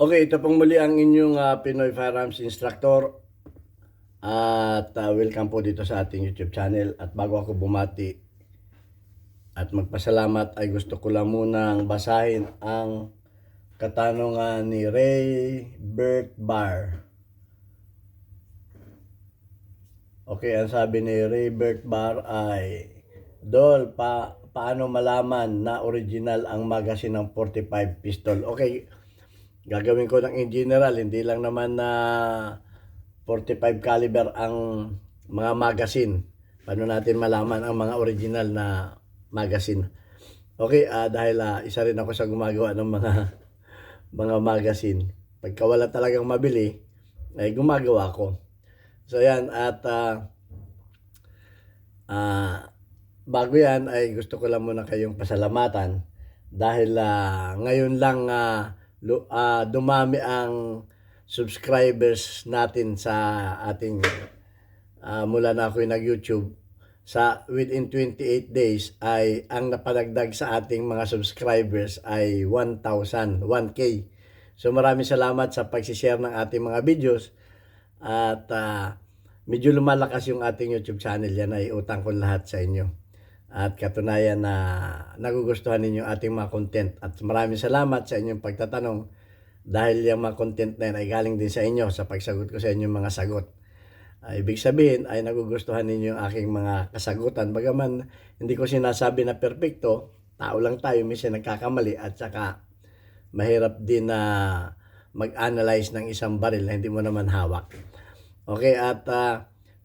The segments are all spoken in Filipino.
Okay, ito pong muli ang inyong Pinoy Firearms Instructor at welcome po dito sa ating YouTube channel. At bago ako bumati at magpasalamat ay gusto ko lang munang basahin ang katanungan ni Ray Bert Bar. Okay, ang sabi ni Ray Bert Bar ay, Dol, paano malaman na original ang magazine ng 45 pistol? Okay, gagawin ko ng in general, hindi lang naman na 45 caliber ang mga magazine. Paano natin malaman ang mga original na magazine? Okay, dahil isa rin ako sa gumagawa ng mga magazine. Pagka wala talagang mabili, ay gumagawa ko. So yan, at bago yan ay gusto ko lang muna kayong pasalamatan dahil ngayon lang dumami ang subscribers natin sa ating mula na ako nag-YouTube. Within 28 days ay ang napadagdag sa ating mga subscribers ay 1,000, 1K. So maraming salamat sa pag-share ng ating mga videos at medyo lumalakas yung ating YouTube channel. Yan ay utang ko lahat sa inyo. At katunayan na nagugustuhan ninyo ating mga content. At maraming salamat sa inyong pagtatanong dahil yung mga content na yan ay galing din sa inyo sa pagsagot ko sa inyong mga sagot. Ibig sabihin ay nagugustuhan ninyo yung aking mga kasagutan. Bagaman hindi ko sinasabi na perfecto, tao lang tayo, minsan nagkakamali at saka mahirap din na mag-analyze ng isang baril na hindi mo naman hawak. Okay, at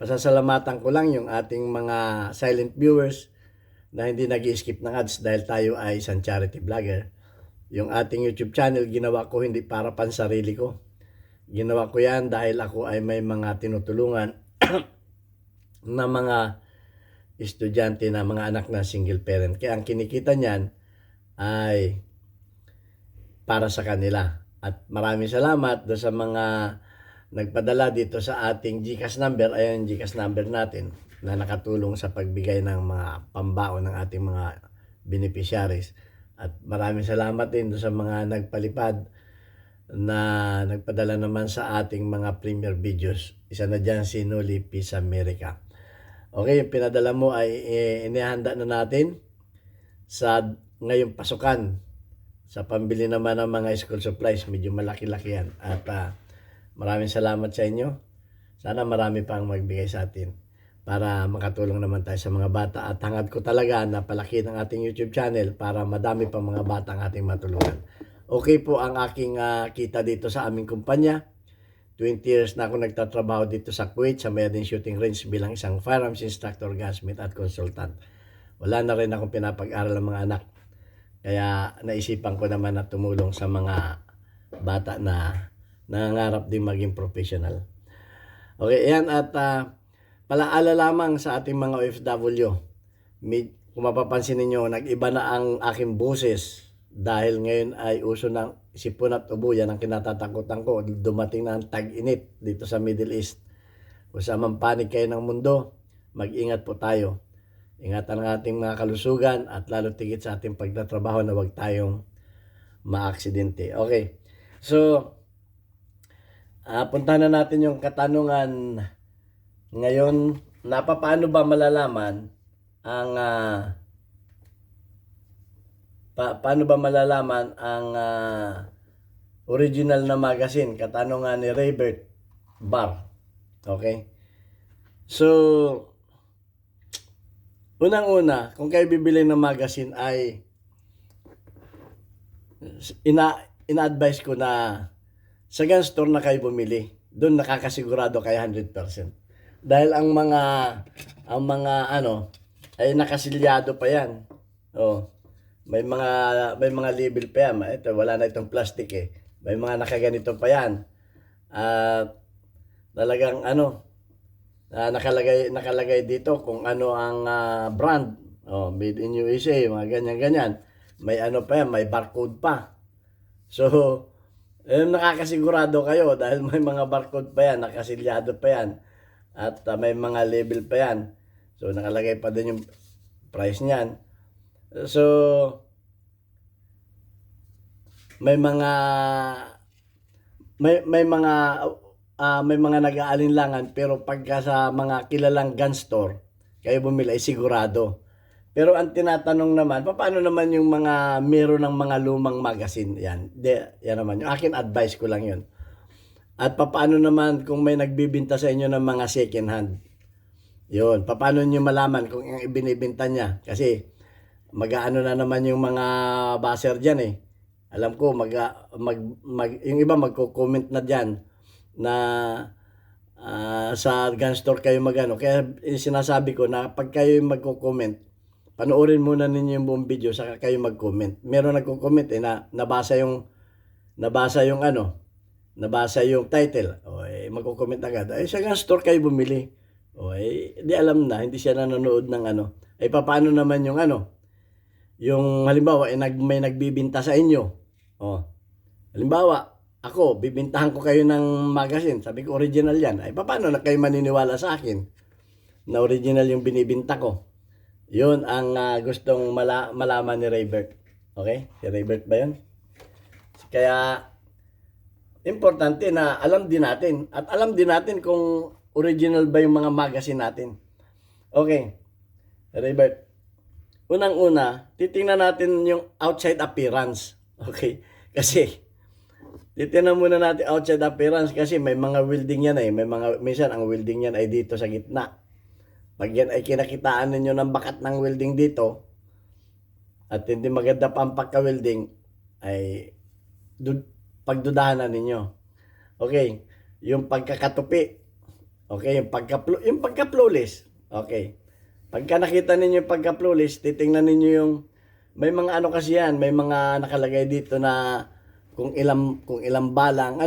pasasalamatan ko lang yung ating mga silent viewers na hindi nag-i-skip ng ads dahil tayo ay isang charity vlogger. Yung ating YouTube channel, ginawa ko hindi para pansarili ko. Ginawa ko yan dahil ako ay may mga tinutulungan na mga estudyante na mga anak na single parent. Kaya ang kinikita niyan ay para sa kanila. At maraming salamat do sa mga nagpadala dito sa ating GCash number. Ayan yung GCash number natin na nakatulong sa pagbigay ng mga pambaon ng ating mga beneficiaries. At maraming salamat din do sa mga nagpalipad na nagpadala naman sa ating mga premier videos. Isa na dyan si Noli Peace America. Okay, yung pinadala mo ay inihanda na natin sa ngayong pasukan. Sa pambili naman ng mga school supplies, medyo malaki-laki yan. At maraming salamat sa inyo. Sana marami pang magbigay sa atin para makatulong naman tayo sa mga bata. At hangad ko talaga na palaki ng ating YouTube channel para madami pang mga bata ang ating matulungan. Okay po ang aking kita dito sa aming kumpanya. 20 years na ako nagtatrabaho dito sa Kuwait sa Mayadin Shooting Range bilang isang firearms instructor, gunsmith at consultant. Wala na rin akong pinapag-aral ng mga anak. Kaya naisipan ko naman na tumulong sa mga bata na nangangarap din maging professional. Okay, yan at palaala lamang sa ating mga OFW. Kung mapapansin ninyo, nag-iba na ang aking boses dahil ngayon ay uso ng sipon at ubo. Yan ang kinatatakutan ko. Dumating na ang tag-init dito sa Middle East. Kung sa mampanig kayo ng mundo, mag-ingat po tayo. Ingatan ang ating mga kalusugan at lalo tigit sa ating pagtatrabaho na huwag tayong maaksidente. Okay, so puntahan na natin yung katanungan ngayon. Paano ba malalaman ang paano ba malalaman ang original na magazine? Katanungan ni Raybert Bar. Okay? So, unang-una, kung kayo bibili ng magazine ay ina-advise ko na sa gun store na kayo bumili. Doon nakakasigurado kayo 100%. Dahil ang mga ano ay nakasilyado pa yan. Oh. May mga label pa yan. Ito, wala na itong plastic eh. May mga nakaganito pa yan. At talagang nakalagay dito kung ano ang brand. Oh, made in USA, mga ganyan-ganyan. May ano pa yan, may barcode pa. So, nakakasigurado kayo dahil may mga barcode pa yan, nakasilyado pa yan. At may mga label pa yan. So, nakalagay pa din yung price niyan. So, may mga may mga nag-aalinlangan, pero pagka sa mga kilalang gun store kayo bumili ay sigurado. Pero ang tinatanong naman, paano naman yung mga meron ng mga lumang magazine? Yan, yan naman. Yung akin advice ko lang yun. At paano naman kung may nagbibinta sa inyo ng mga second hand? Yun, paano nyo malaman kung yung ibinibinta niya? Kasi mag-aano na naman yung mga baser dyan eh. Alam ko, yung iba magko-comment na dyan na sa gun store kayo magano. Kaya sinasabi ko na pag kayo magko-comment, panoorin muna ninyo yung buong video saka kayo mag-comment. Meron nagko-comment eh na nabasa yung title. O magko-comment agad. Ay sa gun store kayo bumili. O di alam na, hindi siya nanonood ng ano. Ay paano naman yung yung halimbawa may nagbibinta sa inyo. O halimbawa, ako bibintahan ko kayo ng magazine. Sabi ko original yan. Ay paano na kayo maniniwala sa akin na original yung binibinta ko? Yun ang gustong malaman ni Raybert. Okay? Si Raybert ba yun? Kaya, importante na alam din natin. At alam din natin kung original ba yung mga magazine natin. Okay. Raybert. Unang-una, titingnan natin yung outside appearance. Okay? Kasi, titingnan muna natin outside appearance kasi may mga welding yan eh. Minsan ang welding yan ay dito sa gitna. Pag yan ay kinakitaan ninyo ng bakat ng welding dito at hindi maganda pa ang pagka-welding ay pagdudahan na ninyo. Okay, yung pagkakatupi. Okay, yung pagka-flawless. Okay. Pagka nakita ninyo yung pagka-flawless, titingnan ninyo yung may mga ano kasi yan, may mga nakalagay dito na kung ilang bala ang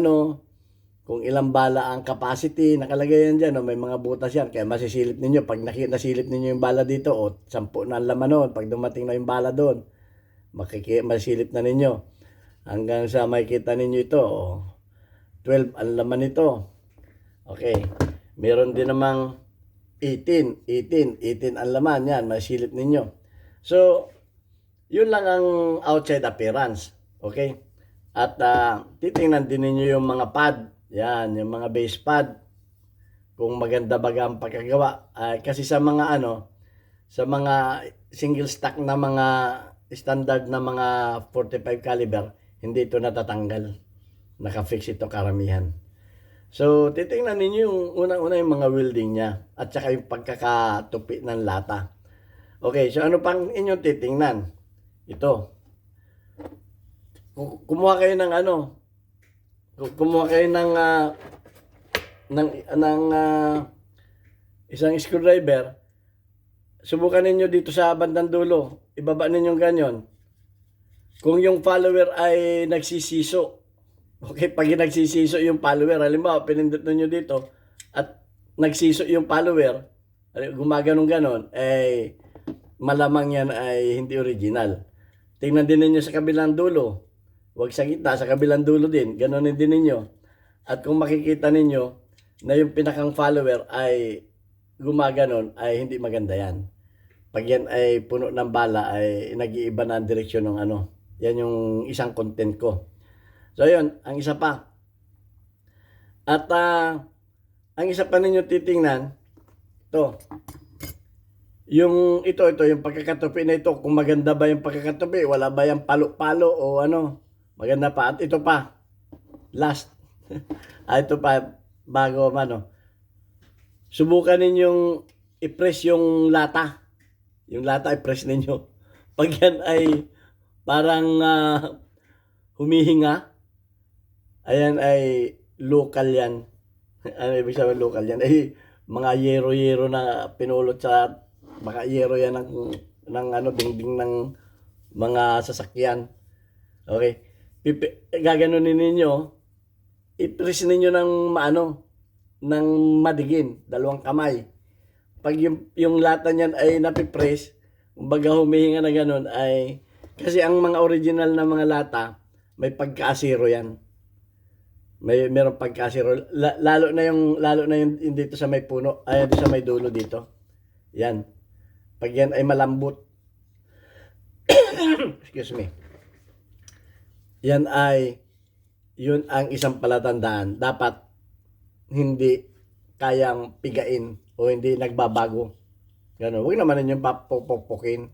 kung ilang bala ang capacity, nakalagay yan dyan, may mga butas yan, kaya masisilip ninyo, pag nasilip ninyo yung bala dito, 10 na ang laman nun, pag dumating na yung bala doon, masilip na ninyo, hanggang sa makikita ninyo ito, 12 ang laman nito, okay, meron din namang 18 ang laman, yan, masilip ninyo. So, yun lang ang outside appearance, okay, at titingnan din ninyo yung mga pad. Yan, yung mga base pad. Kung maganda baga ang pagkagawa. Kasi sa mga sa mga single stack na mga standard na mga 45 caliber, hindi ito natatanggal. Naka-fix ito karamihan. So, titingnan ninyo yung unang-una yung mga welding niya at saka yung pagkakatupi ng lata. Okay, so ano pang inyong titingnan? Ito. Kumuha kayo ng isang screwdriver, subukan ninyo dito sa bandang dulo, ibaba ninyo ganyan. Kung yung follower ay nagsisiso, okay, pag nagsisiso yung follower, halimbawa pinindot ninyo dito at nagsiso yung follower, gumaganong ganon, malamang yan ay hindi original. Tingnan din ninyo sa kabilang dulo. Huwag sa gitna, sa kabilang dulo din. Ganonin din ninyo. At kung makikita ninyo na yung pinakang follower ay gumaganon, ay hindi maganda yan. Pag yan ay puno ng bala, ay nag-iiba na ang direksyon ng Yan yung isang content ko. So, yun. Ang isa pa. At ang isa pa ninyo titingnan, ito. Yung pagkakatupi na ito, kung maganda ba yung pagkakatupi, wala ba yung palo-palo o maganda pa. At ito pa, last. Ito pa, bago subukan ninyong i-press yung lata. Yung lata i-press ninyo. Pag yan ay parang humihinga, ayan ay local yan. Ano ibig sabihin local yan? Ay mga yero-yero na pinulot sa, baka yero yan ng dingding ng mga sasakyan. Okay? Gaganunin ninyo, i-press ninyo ng madigin, dalawang kamay. Pag yung lata niyan ay napipress, kumbaga humihinga na ganun, ay kasi ang mga original na mga lata, may pagka-asiro yan. Meron pagka-asiro. Lalo na yung dito sa may puno, ay dito sa may dulo dito. Yan. Pag yan ay malambot. Excuse me. Yan ay yun ang isang palatandaan. Dapat hindi kayang pigain o hindi nagbabago. Ganun. Huwag naman ninyong papupukin.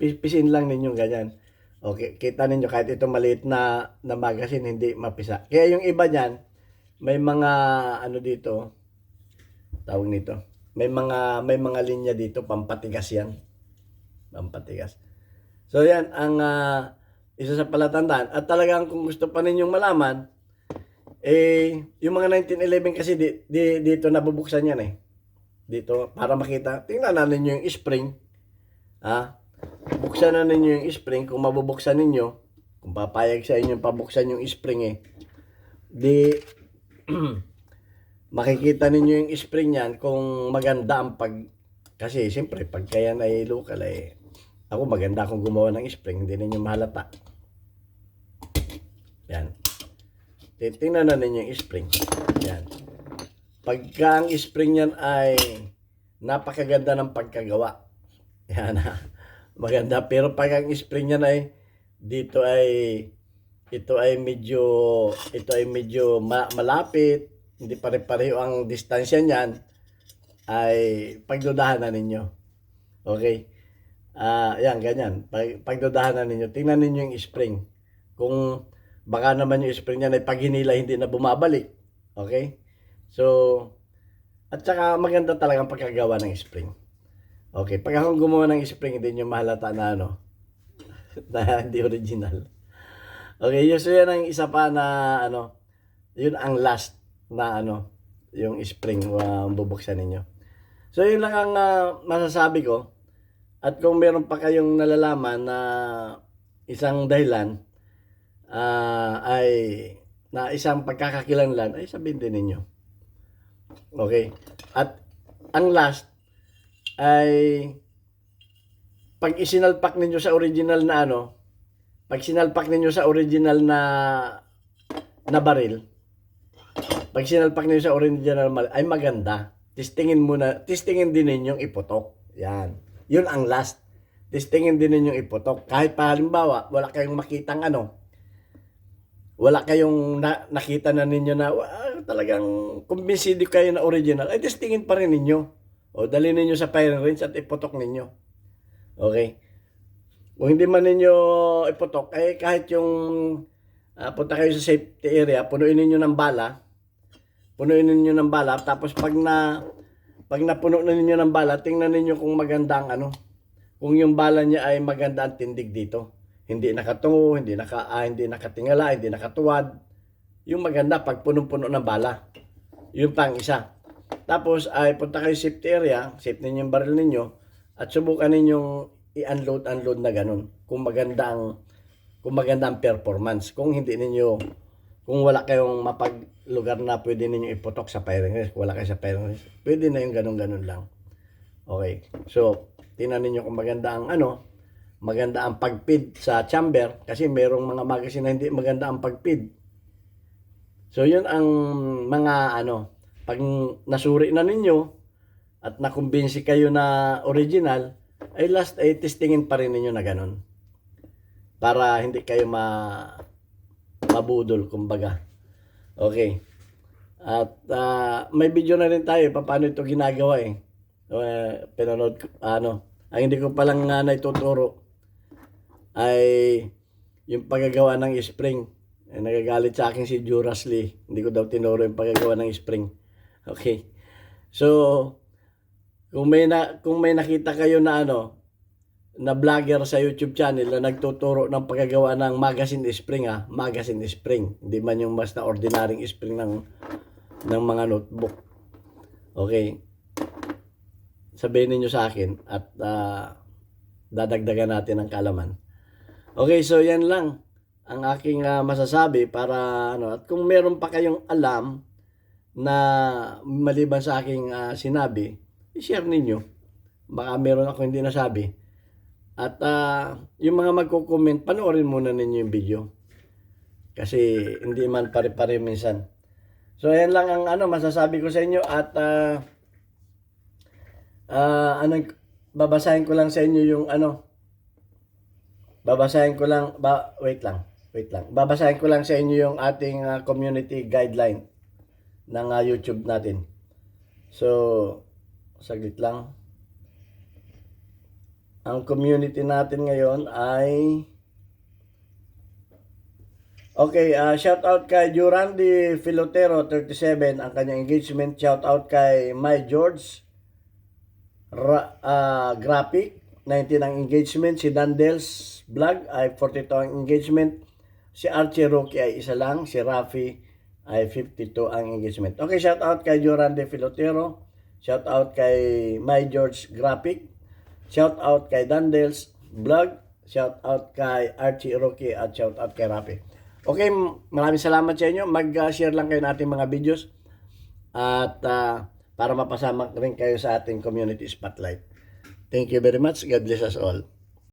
Pisin lang ninyong ganyan. Okay, kita ninyo kahit ito maliit na magazine hindi mapisa. Kaya yung iba niyan, may mga ano dito, tawag nito. May mga linya dito pampatigas yan. Pampatigas. So yan ang isa sa palatandaan. At talagang kung gusto pa ninyong malaman, yung mga 1911 kasi dito nabubuksan yan Dito, para makita. Tingnan na ninyo yung spring. Buksan na ninyo yung spring. Kung mabubuksan ninyo, kung papayag sa inyo pabuksan yung spring makikita ninyo yung spring yan kung maganda ang kasi siyempre pag kaya ay local ako maganda akong gumawa ng spring, hindi ninyo mahalata. Yan. Tingnan na ninyo yung spring. Yan. Pagka ang spring yan ay napakaganda ng pagkagawa. Yan maganda. Pero pag ang spring yan ito ay medyo malapit, hindi pare-pareho ang distansya niyan, ay pagdudahan na ninyo. Okay? Yan, ganyan. Pagdudahan na ninyo. Tingnan ninyo yung spring. Kung baka naman yung spring niyan ay pag hinila hindi na bumabalik. Okay? So, at saka maganda talagang pagkagawa ng spring. Okay, pag akong gumawa ng spring, hindi nyo mahalata na na hindi original. Okay, so yan ang isa pa na yun ang last na yung spring bubuksan ninyo. So yun lang ang masasabi ko. At kung meron pa kayong nalalaman na isang dahilan ay na isang pagkakakilanlan, ay sabihin din ninyo. Okay? At ang last ay pag isinalpak ninyo sa original na pag sinalpak ninyo sa original na baril, pag sinalpak ninyo sa original ay maganda. Testingin din ninyong iputok. Yan. Yun ang last. Testingin din ninyong iputok. Kahit pa halimbawa, wala kayong makitang wala kayong nakita na ninyo na talagang kumbinsido kayo na original, ay testingin pa rin ninyo. O dali ninyo sa firing range at iputok ninyo. Okay? Kung hindi man ninyo iputok, kahit yung punta kayo sa safety area, punuin ninyo ng bala. Punuin ninyo ng bala. Tapos pag napuno na ninyo ng bala, tingnan ninyo kung maganda ang kung yung bala niya ay maganda ang tindig dito. Hindi nakatungo, hindi nakatingala, hindi nakatuwad. Yung maganda pag punong-puno ng bala. Yung pang isa. Tapos ay punta kayo sa safety area, save ninyo yung baril ninyo at subukan ninyong i-unload na ganun. Kung maganda ang performance. Kung wala kayong mapaglugar na pwede ninyo iputok sa firing range, wala kayo sa firing range, pwede na yung ganun lang. Okay. So, tingnan ninyo kung maganda ang pag-feed sa chamber kasi merong mga magazine na hindi maganda ang pag-feed. So, yun ang mga pag nasuri na ninyo at nakumbinsi kayo na original, ay last ay testingin pa rin ninyo na ganun. Para hindi kayo mabudol, kumbaga. Okay. At may video na rin tayo paano ito ginagawa pinanood ko, ang hindi ko palang naituturo ay yung paggagawa ng spring. Nagagalit sa akin si Juras Lee. Hindi ko daw tinuro yung paggagawa ng spring. Okay. So, kung may nakita kayo na na vlogger sa YouTube channel na nagtuturo ng paggagawa ng magazine spring magazine spring. Hindi man yung mas na ordinaryong spring ng mga notebook. Okay. Sabihin niyo sa akin at dadagdagan natin ang kaalaman. Okay, so yan lang ang aking masasabi para at kung meron pa kayong alam na maliban sa aking sinabi, i-share ninyo. Baka meron ako hindi nasabi. At yung mga magko-comment, panoorin muna ninyo yung video. Kasi hindi man pare-pare minsan. So ayan lang ang masasabi ko sa inyo at babasahin ko lang sa inyo yung babasahin ko lang wait lang. Wait lang. Babasahin ko lang sa inyo yung ating community guideline ng YouTube natin. So, saglit lang. Ang community natin ngayon ay okay, shout out kay Durandi Filotero 37 ang kanyang engagement. Shout out kay My George Graphic 19 ang engagement. Si Dandels Vlog ay 42 ang engagement. Si Archie Rocky ay isa lang. Si Rafi ay 52 ang engagement. Okay, shout out kay Durandi Filotero. Shout out kay My George Graphic. Shout out kay Dandels Vlog. Shout out kay Archie Rocky at shout out kay Rafi. Okay, maraming salamat sa inyo. Mag-share lang kayo ng ating mga videos at para mapasama rin kayo sa ating community spotlight. Thank you very much. God bless us all.